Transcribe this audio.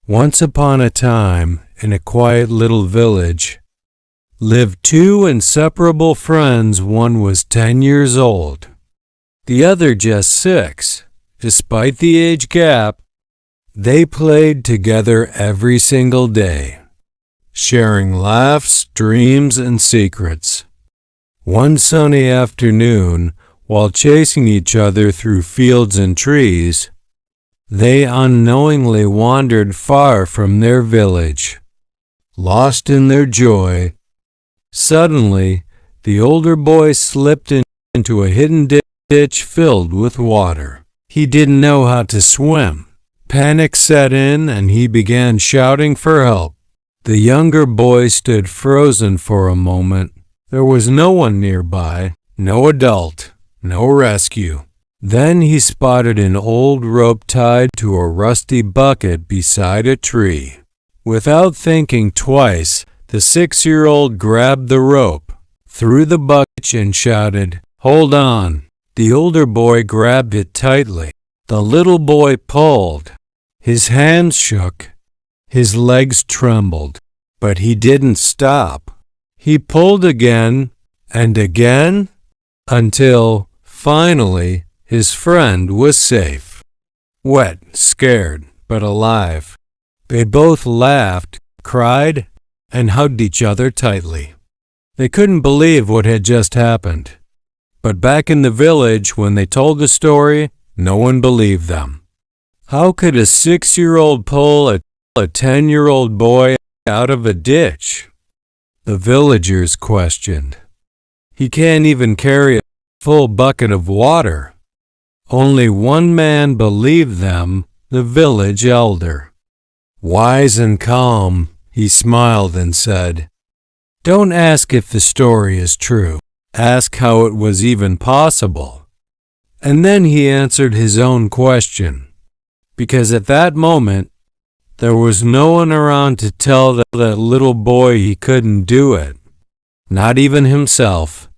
Once upon a time, in a quiet little village, lived two inseparable friends. One was 10 years old, the other just 6. Despite the age gap, they played together every single day, sharing laughs, dreams, and secrets. One sunny afternoon, while chasing each other through fields and trees, they unknowingly wandered far from their village. Lost in their joy, suddenly the older boy slipped into a hidden ditch filled with water. He didn't know how to swim. Panic set in and he began shouting for help. The younger boy stood frozen for a moment. There was no one nearby, no adult, no rescue. Then he spotted an old rope tied to a rusty bucket beside a tree. Without thinking twice, the 6-year-old grabbed the rope, threw the bucket and shouted, "Hold on!" The older boy grabbed it tightly. The little boy pulled. His hands shook. His legs trembled. But he didn't stop. He pulled again and again until, finally, his friend was safe. Wet, scared, but alive. They both laughed, cried, and hugged each other tightly. They couldn't believe what had just happened. But back in the village, when they told the story, no one believed them. How could a 6-year-old pull a 10-year-old boy out of a ditch? The villagers questioned. He can't even carry a full bucket of water. Only one man believed them, the village elder. Wise and calm, he smiled and said, "Don't ask if the story is true. Ask how it was even possible." And then he answered his own question, because at that moment, there was no one around to tell that little boy he couldn't do it, not even himself.